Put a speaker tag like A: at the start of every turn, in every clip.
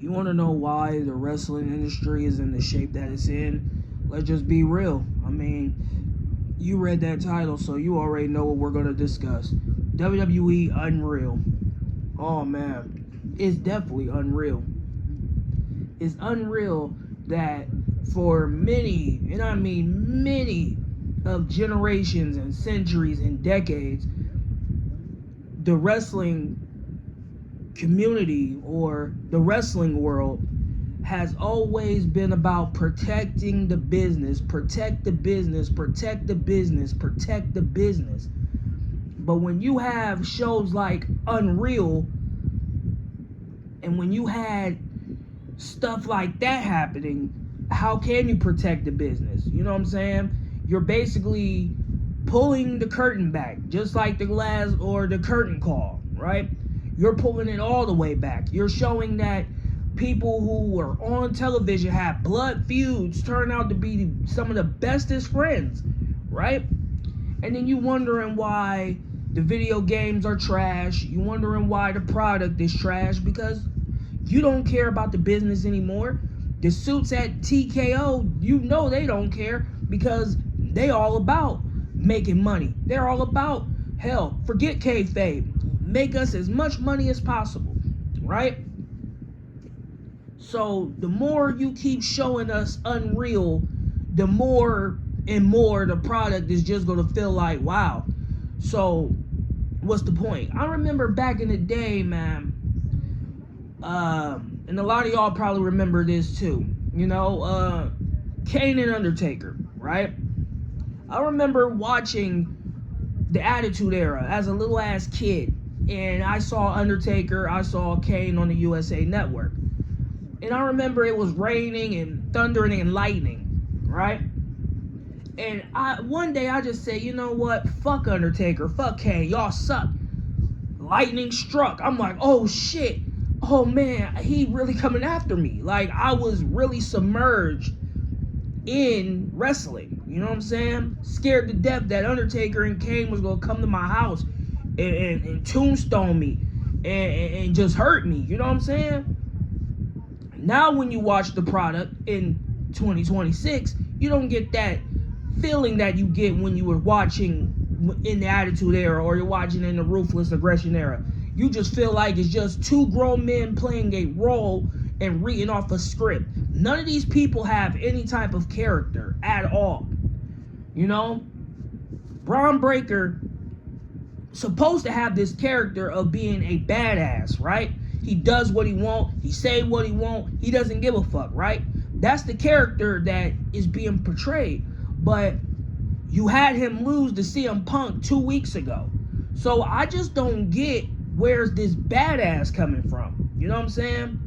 A: You want to know why the wrestling industry is in the shape that it's in? Let's just be real. I mean, you read that title, so you already know what we're going to discuss. WWE Unreal. Oh, man. It's definitely unreal. It's unreal that for many, and I mean many, of generations and centuries and decades, the wrestling community or the wrestling world has always been about protecting the business, protect the business, protect the business, protect the business. But when you have shows like Unreal, and when you had stuff like that happening, how can you protect the business? You know what I'm saying? You're basically pulling the curtain back, just like the glass or the curtain call, right? You're pulling it all the way back. You're showing that people who were on television had blood feuds turn out to be some of the bestest friends, right? And then you wondering why the video games are trash. You wondering why the product is trash, because you don't care about the business anymore. The suits at TKO, you know they don't care, because they all about making money. They're all about, hell, forget kayfabe. Make us as much money as possible, right? So the more you keep showing us Unreal, the more and more the product is just going to feel like, wow. So what's the point? I remember back in the day, man, and a lot of y'all probably remember this too, you know, Kane and Undertaker, right? I remember watching the Attitude Era as a little ass kid, and I saw Undertaker, I saw Kane on the USA Network, and I remember it was raining and thundering and lightning, right? And one day I just said, you know what, fuck Undertaker, fuck Kane, y'all suck. Lightning struck. I'm like, oh shit, oh man, he really coming after me. Like, I was really submerged in wrestling, you know what I'm saying? Scared to death that Undertaker and Kane was gonna come to my house and tombstone me and just hurt me, you know what I'm saying? Now when you watch the product in 2026, you don't get that feeling that you get when you were watching in the Attitude Era or you're watching in the Ruthless Aggression Era. You just feel like it's just two grown men playing a role and reading off a script. None of these people have any type of character at all. You know? Braun Breaker supposed to have this character of being a badass, right? He does what he want, he say what he want, he doesn't give a fuck, right? That's the character that is being portrayed. But you had him lose to CM Punk 2 weeks ago. So I just don't get where's this badass coming from. You know what I'm saying?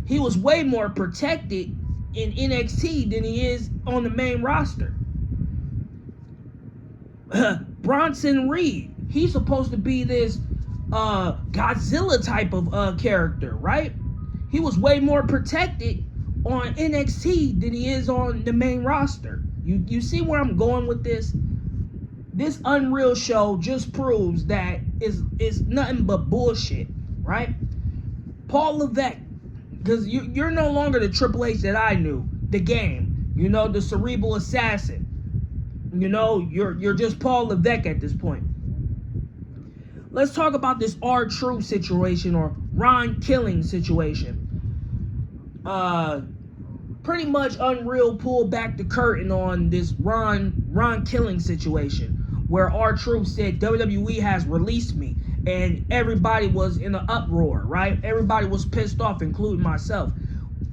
A: He was way more protected in NXT than he is on the main roster. Bronson Reed, he's supposed to be this Godzilla type of character, right? He was way more protected on NXT than he is on the main roster. You see where I'm going with this? This Unreal show just proves that it's nothing but bullshit, right? Paul Levesque, because you're no longer the Triple H that I knew, the game, you know, the cerebral assassin. You know, you're just Paul Levesque at this point. Let's talk about this R-Truth situation or Ron Killing situation. Pretty much Unreal pulled back the curtain on this Ron Killing situation, where R-Truth said WWE has released me, and everybody was in an uproar, right? Everybody was pissed off, including myself.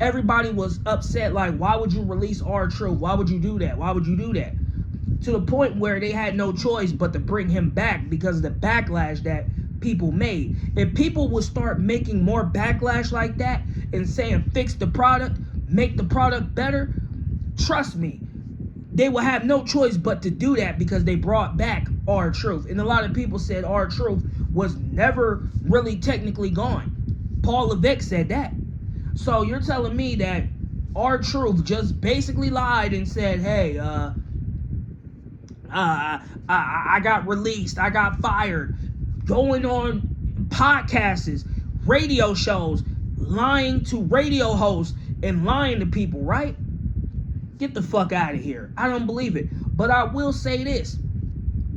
A: Everybody was upset, like, why would you release R-Truth? Why would you do that? Why would you do that? To the point where they had no choice but to bring him back because of the backlash that people made. If people would start making more backlash like that and saying fix the product, make the product better, trust me, they will have no choice but to do that because they brought back R-Truth. And a lot of people said R-Truth was never really technically gone. Paul Levesque said that. So you're telling me that R-Truth just basically lied and said, hey, I got released, I got fired, going on podcasts, radio shows, lying to radio hosts and lying to people, right? Get the fuck out of here. I don't believe it. But I will say this.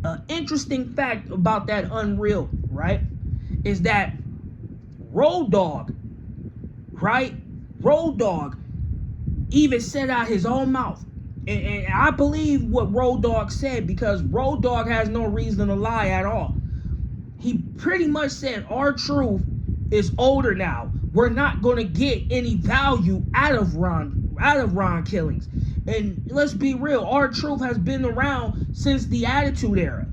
A: An interesting fact about that Unreal, right, is that Road Dogg, right? Road Dogg even said out his own mouth. And I believe what Road Dogg said, because Road Dogg has no reason to lie at all. He pretty much said R-Truth is older now. We're not going to get any value out of Ron Killings. And let's be real, R-Truth has been around since the Attitude Era.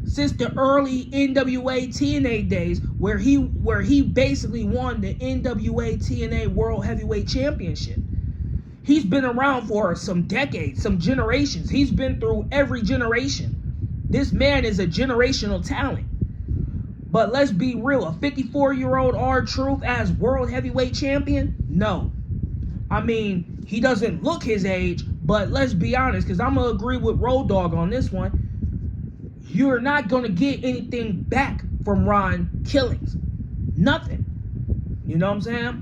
A: Since the early NWA TNA days, where he basically won the NWA TNA World Heavyweight Championship. He's been around for some decades, some generations. He's been through every generation. This man is a generational talent. But let's be real, a 54-year-old R-Truth as World Heavyweight Champion? No. I mean, he doesn't look his age, but let's be honest, because I'm going to agree with Road Dogg on this one. You're not going to get anything back from Ron Killings. Nothing. You know what I'm saying?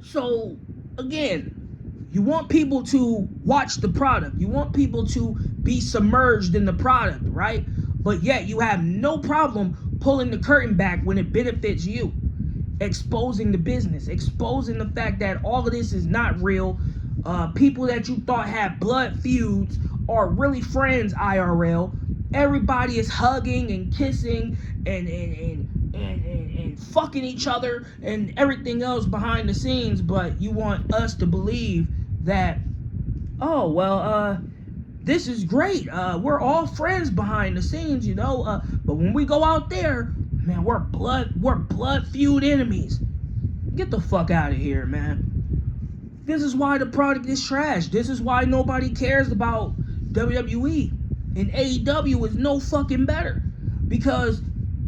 A: So, again, you want people to watch the product. You want people to be submerged in the product, right? But yet you have no problem pulling the curtain back when it benefits you. Exposing the business. Exposing the fact that all of this is not real. People that you thought had blood feuds are really friends IRL. Everybody is hugging and kissing and fucking each other and everything else behind the scenes, but you want us to believe that, oh, well, this is great. We're all friends behind the scenes, you know. But when we go out there, man, we're blood feud enemies. Get the fuck out of here, man. This is why the product is trash. This is why nobody cares about WWE. And AEW is no fucking better. Because,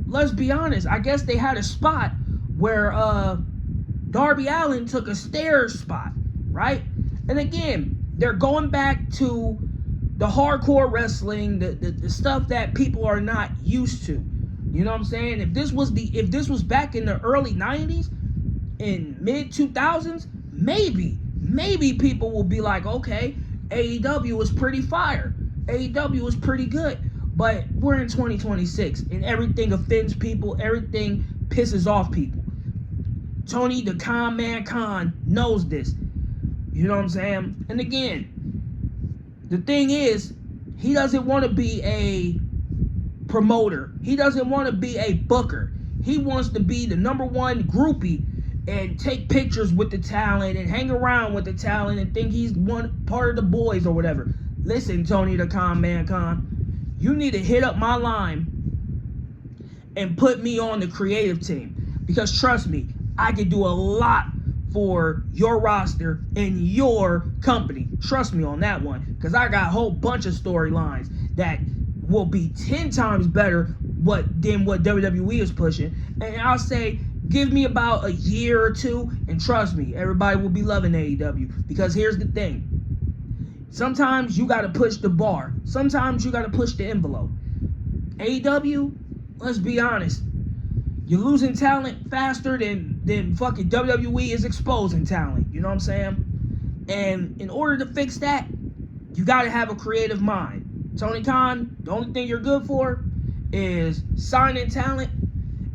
A: let's be honest, I guess they had a spot where Darby Allin took a stairs spot, right? And again, they're going back to the hardcore wrestling, the stuff that people are not used to. You know what I'm saying? If this was back in the early 90s, in mid 2000s, maybe people will be like, okay, AEW is pretty fire. AEW is pretty good. But we're in 2026 and everything offends people, everything pisses off people. Tony the Con Man Khan knows this. You know what I'm saying? And again, the thing is, he doesn't want to be a promoter. He doesn't want to be a booker. He wants to be the number one groupie and take pictures with the talent and hang around with the talent and think he's one part of the boys or whatever. Listen, Tony the Con Man Khan, you need to hit up my line and put me on the creative team. Because trust me, I can do a lot for your roster and your company. Trust me on that one. Because I got a whole bunch of storylines that will be 10 times better than what WWE is pushing. And I'll say, give me about a year or two, and trust me, everybody will be loving AEW. Because here's the thing. Sometimes you got to push the bar. Sometimes you got to push the envelope. AEW, let's be honest, you're losing talent faster than fucking WWE is exposing talent. You know what I'm saying? And in order to fix that, you got to have a creative mind. Tony Khan, the only thing you're good for is signing talent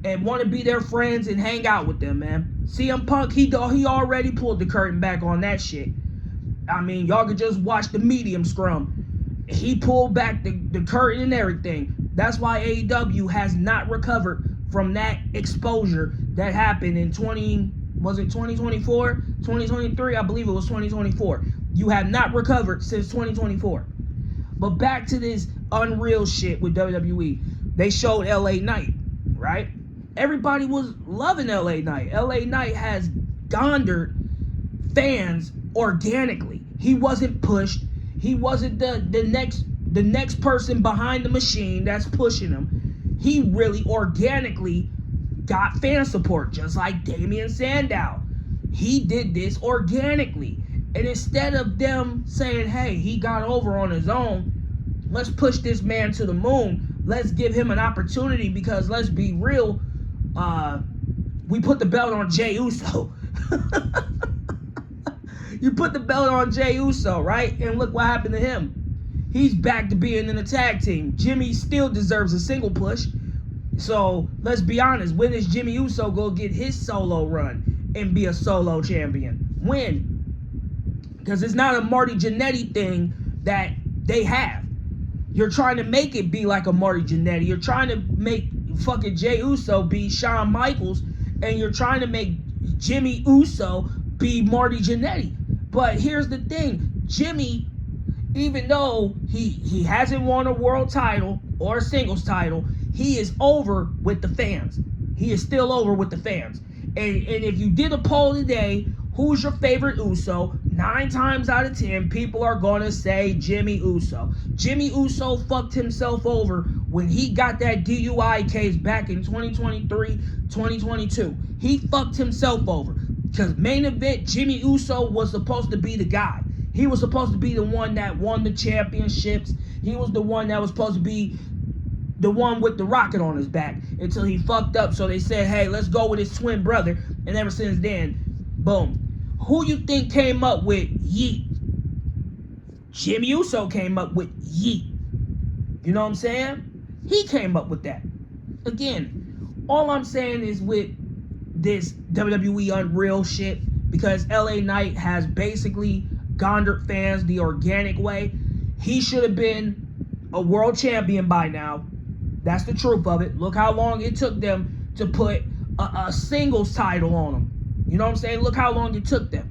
A: and want to be their friends and hang out with them, man. CM Punk, he already pulled the curtain back on that shit. I mean, y'all could just watch the medium scrum. He pulled back the curtain and everything. That's why AEW has not recovered from that exposure that happened in 2024? 2023? I believe it was 2024. You have not recovered since 2024. But back to this Unreal shit with WWE. They showed LA Knight, right? Everybody was loving LA Knight. LA Knight has garnered fans organically. He wasn't pushed. He wasn't the next person behind the machine that's pushing him. He really organically got fan support, just like Damian Sandow. He did this organically. And instead of them saying, hey, he got over on his own, let's push this man to the moon. Let's give him an opportunity, because let's be real, we put the belt on Jey Uso. You put the belt on Jey Uso, right? And look what happened to him. He's back to being in a tag team. Jimmy still deserves a single push. So let's be honest. When is Jimmy Uso going to get his solo run and be a solo champion? When? Because it's not a Marty Jannetty thing that they have. You're trying to make it be like a Marty Jannetty. You're trying to make fucking Jey Uso be Shawn Michaels. And you're trying to make Jimmy Uso be Marty Jannetty. But here's the thing. Jimmy, even though he hasn't won a world title or a singles title, he is over with the fans. He is still over with the fans. And if you did a poll today, who's your favorite Uso? 9 times out of 10, people are going to say Jimmy Uso. Jimmy Uso fucked himself over when he got that DUI case back in 2023, 2022. He fucked himself over. Because main event, Jimmy Uso was supposed to be the guy. He was supposed to be the one that won the championships. He was the one that was supposed to be the one with the rocket on his back until he fucked up. So they said, hey, let's go with his twin brother. And ever since then, boom. Who you think came up with Yeet? Jimmy Uso came up with Yeet. You know what I'm saying? He came up with that. Again, all I'm saying is with this WWE Unreal shit, because LA Knight has basically garnered fans the organic way. He should have been a world champion by now. That's the truth of it. Look how long it took them to put a singles title on him. You know what I'm saying? Look how long it took them.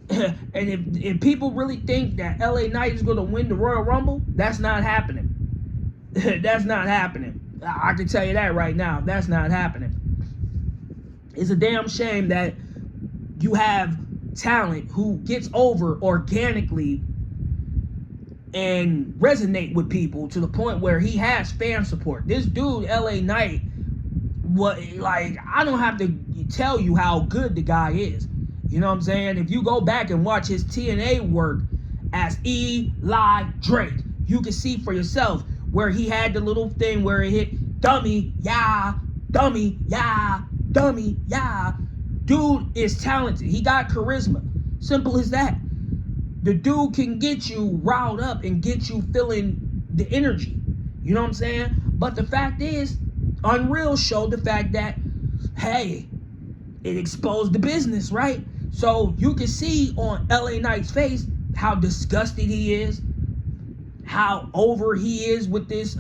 A: And if people really think that LA Knight is going to win the Royal Rumble, that's not happening. That's not happening. I can tell you that right now. That's not happening. It's a damn shame that you have talent who gets over organically and resonate with people to the point where he has fan support. This dude, LA Knight, I don't have to tell you how good the guy is. You know what I'm saying? If you go back and watch his TNA work as Eli Drake, you can see for yourself where he had the little thing where it hit dummy, yeah, dummy, yeah, dummy, yeah. Dude is talented. He got charisma. Simple as that. The dude can get you riled up and get you feeling the energy. You know what I'm saying? But the fact is, Unreal showed the fact that, hey, it exposed the business, right? So you can see on LA Knight's face how disgusted he is, how over he is with this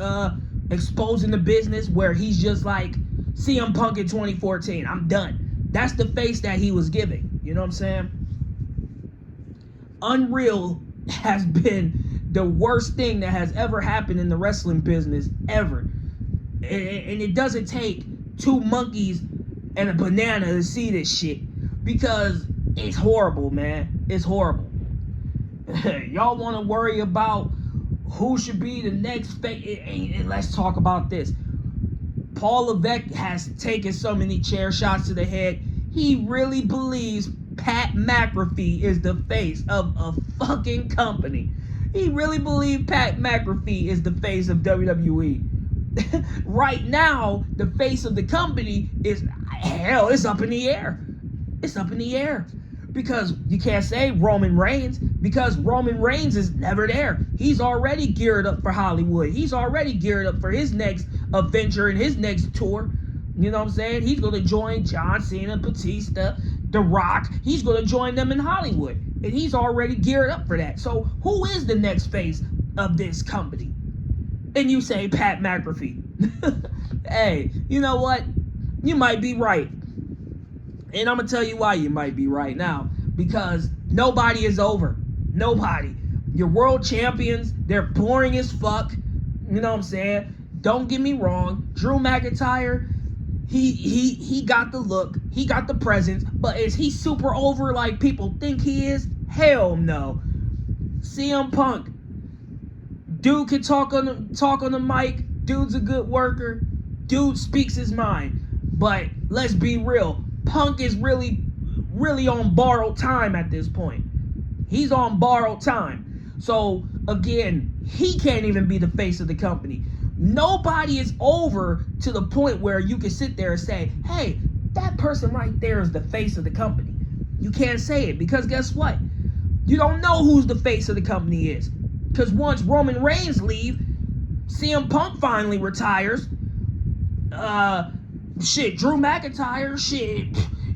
A: exposing the business, where he's just like CM Punk in 2014. I'm done. That's the face that he was giving. You know what I'm saying? Unreal has been the worst thing that has ever happened in the wrestling business ever. And it doesn't take 2 monkeys and a banana to see this shit, because it's horrible, man. It's horrible. Y'all want to worry about who should be the next face? And let's talk about this. Paul Levesque has taken so many chair shots to the head. He really believes Pat McAfee is the face of a fucking company. He really believes Pat McAfee is the face of WWE. Right now, the face of the company is, hell, it's up in the air. It's up in the air. Because you can't say Roman Reigns, because Roman Reigns is never there. He's already geared up for Hollywood. He's already geared up for his next adventure and his next tour. You know what I'm saying? He's going to join John Cena, Batista, The Rock. He's going to join them in Hollywood. And he's already geared up for that. So who is the next face of this company? And you say Pat McAfee. Hey, you know what? You might be right. And I'm going to tell you why you might be right now. Because nobody is over. Nobody. Your world champions, they're boring as fuck. You know what I'm saying? Don't get me wrong. Drew McIntyre, he got the look. He got the presence. But is he super over like people think he is? Hell no. CM Punk. Dude can talk on the mic. Dude's a good worker. Dude speaks his mind. But let's be real. Punk is really on borrowed time at this point. He's on borrowed time. So, again, he can't even be the face of the company. Nobody is over to the point where you can sit there and say, hey, That person right there is the face of the company. You can't say it because guess what? You don't know who's the face of the company is. Because once Roman Reigns leave, CM Punk finally retires. Drew McIntyre,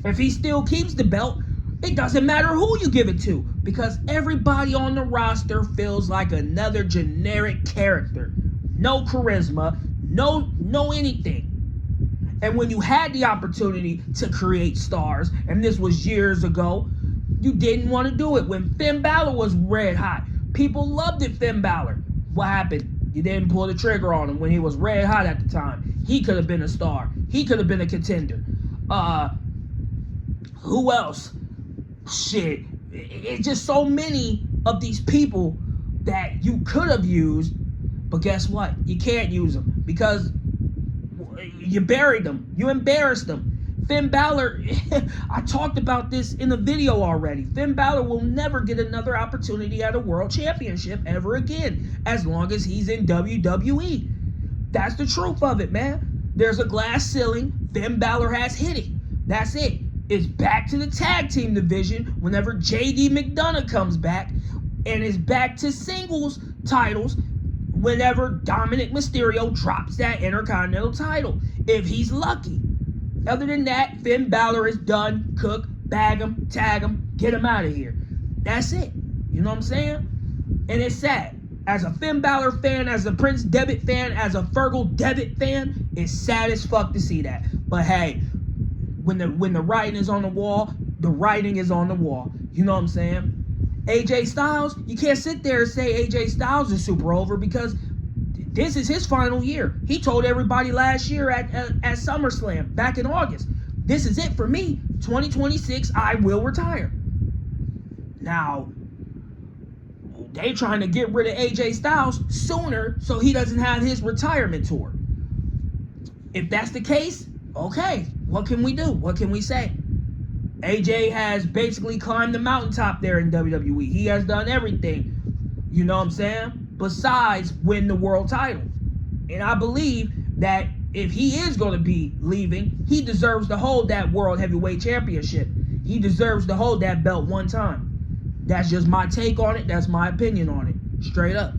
A: if he still keeps the belt, it doesn't matter who you give it to because everybody on the roster feels like another generic character. No charisma, no anything. And when you had the opportunity to create stars, and this was years ago, you didn't want to do it. When Finn Balor was red hot, people loved it, Finn Balor. What happened? You didn't pull the trigger on him when he was red hot at the time. He could have been a star. He could have been a contender. Who else? It's just so many of these people that you could have used, but guess what? You can't use them because you buried them. You embarrassed them. Finn Balor, I talked about this in a video already. Finn Balor will never get another opportunity at a world championship ever again as long as he's in WWE. That's the truth of it, man. There's a glass ceiling. Finn Balor has hit it. That's it. It's back to the tag team division whenever JD McDonough comes back, and it's back to singles titles whenever Dominic Mysterio drops that Intercontinental title, if he's lucky. Other than that, Finn Balor is done. Cook, bag him, tag him, get him out of here. That's it. You know what I'm saying? And it's sad. As a Finn Balor fan, as a Prince Devitt fan, as a Fergal Devitt fan, it's sad as fuck to see that. But hey, when the writing is on the wall, the writing is on the wall. You know what I'm saying? AJ Styles, you can't sit there and say AJ Styles is super over because this is his final year. He told everybody last year at SummerSlam back in August, this is it for me. 2026, I will retire. Now, they trying to get rid of AJ Styles sooner so he doesn't have his retirement tour. If that's the case, okay, what can we do? What can we say? AJ has basically climbed the mountaintop there in WWE. He has done everything, you know what I'm saying, besides win the world title. And I believe that if he is going to be leaving, he deserves to hold that World Heavyweight Championship. He deserves to hold that belt one time. That's just my take on it. That's my opinion on it. Straight up.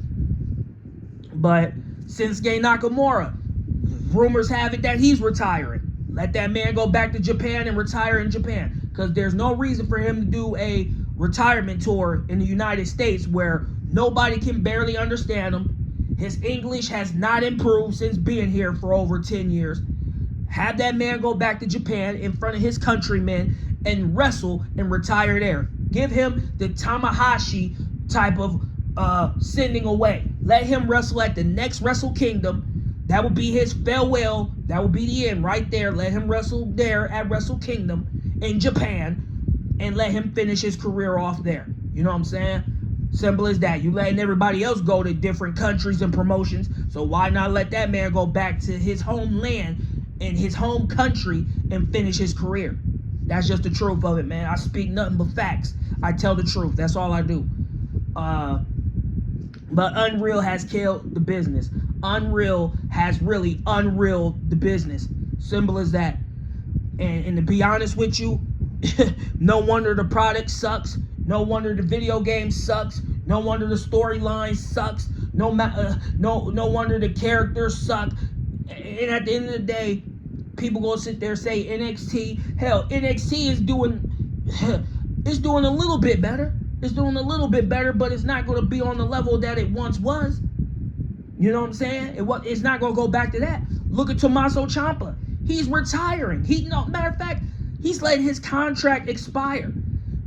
A: But Shinsuke Nakamura, rumors have it that he's retiring. Let that man go back to Japan and retire in Japan. Because there's no reason for him to do a retirement tour in the United States where nobody can barely understand him. His English has not improved since being here for over 10 years. Have that man go back to Japan in front of his countrymen and wrestle and retire there. Give him the Tanahashi type of sending away. Let him wrestle at the next Wrestle Kingdom. That would be his farewell. That would be the end right there. Let him wrestle there at Wrestle Kingdom in Japan and let him finish his career off there. You know what I'm saying? Simple as that. You letting everybody else go to different countries and promotions, so why not let that man go back to his homeland and his home country and finish his career? That's just the truth of it, man. I speak nothing but facts. I tell the truth. That's all I do. But Unreal has killed the business. Unreal has really unrealed the business. Simple as that. And to be honest with you, no wonder the product sucks. No wonder the video game sucks. No wonder the storyline sucks. No wonder the characters suck. And at the end of the day, people gonna sit there and say NXT. Hell, NXT is doing a little bit better. It's doing a little bit better, but it's not gonna be on the level that it once was. You know what I'm saying? It's not gonna go back to that. Look at Tommaso Ciampa. He's retiring. Matter of fact, he's letting his contract expire.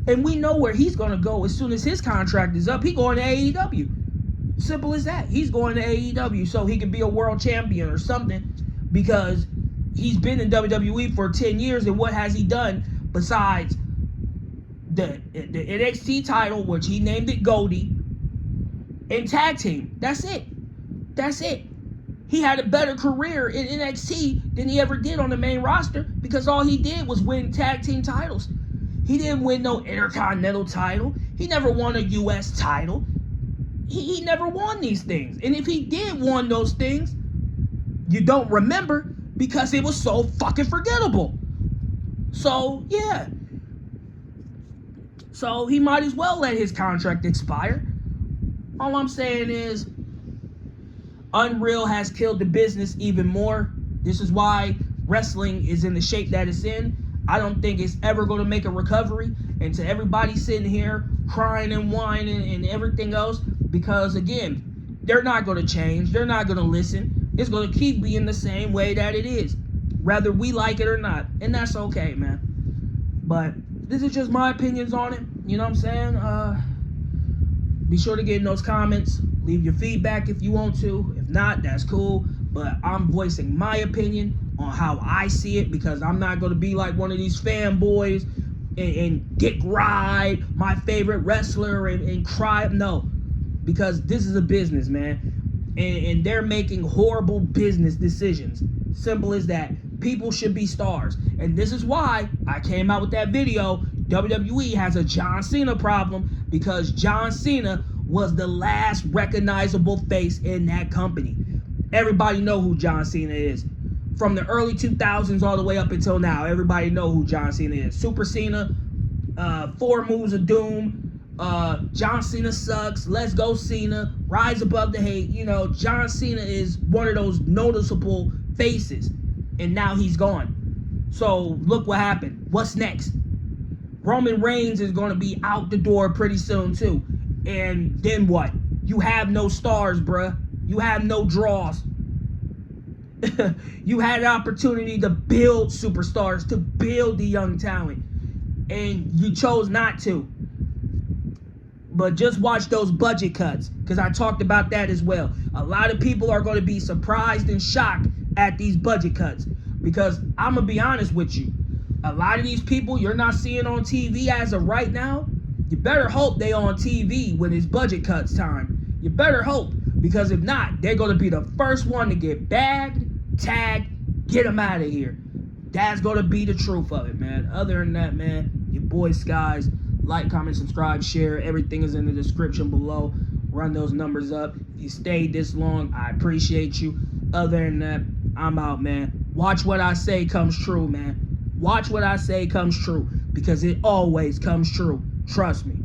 A: And we know where he's going to go as soon as his contract is up. He's going to AEW. Simple as that. He's going to AEW so he can be a world champion or something, because he's been in WWE for 10 years, and what has he done besides the NXT title, which he named it Goldie, and tag team? That's it. That's it. He had a better career in NXT than he ever did on the main roster because all he did was win tag team titles. He didn't win no Intercontinental title. He never won a U.S. title. He never won these things. And if he did won those things, you don't remember because it was so fucking forgettable. So, yeah. So, he might as well let his contract expire. All I'm saying is, Unreal has killed the business even more. This is why wrestling is in the shape that it's in. I don't think it's ever going to make a recovery. And to everybody sitting here crying and whining and everything else, because again, they're not going to change. They're not going to listen. It's going to keep being the same way that it is, whether we like it or not. And that's okay, man. But this is just my opinions on it. You know what I'm saying? Be sure to get in those comments. Leave your feedback if you want to. If not, that's cool. But I'm voicing my opinion on how I see it, because I'm not going to be like one of these fanboys and Dick Ride, my favorite wrestler, and cry. No, because this is a business, man. And they're making horrible business decisions. Simple as that. People should be stars. And this is why I came out with that video. WWE has a John Cena problem, because John Cena was the last recognizable face in that company. Everybody know who John Cena is. From the early 2000s all the way up until now, everybody know who John Cena is. Super Cena, 4 Moves of Doom, John Cena sucks, Let's Go Cena, Rise Above the Hate. You know, John Cena is one of those noticeable faces, and now he's gone. So look what happened. What's next? Roman Reigns is going to be out the door pretty soon too. And then what? You have no stars, bruh. You have no draws. You had an opportunity to build superstars, to build the young talent, and you chose not to. But just watch those budget cuts, because I talked about that as well. A lot of people are going to be surprised and shocked at these budget cuts, because I'm going to be honest with you. A lot of these people you're not seeing on TV as of right now, you better hope they on TV when it's budget cuts time. You better hope, because if not, they're going to be the first one to get bagged, tagged, get them out of here. That's going to be the truth of it, man. Other than that, man, your boy Skies. Like, comment, subscribe, share. Everything is in the description below. Run those numbers up. If you stayed this long, I appreciate you. Other than that, I'm out, man. Watch what I say comes true, man. Watch what I say comes true, because it always comes true. Trust me.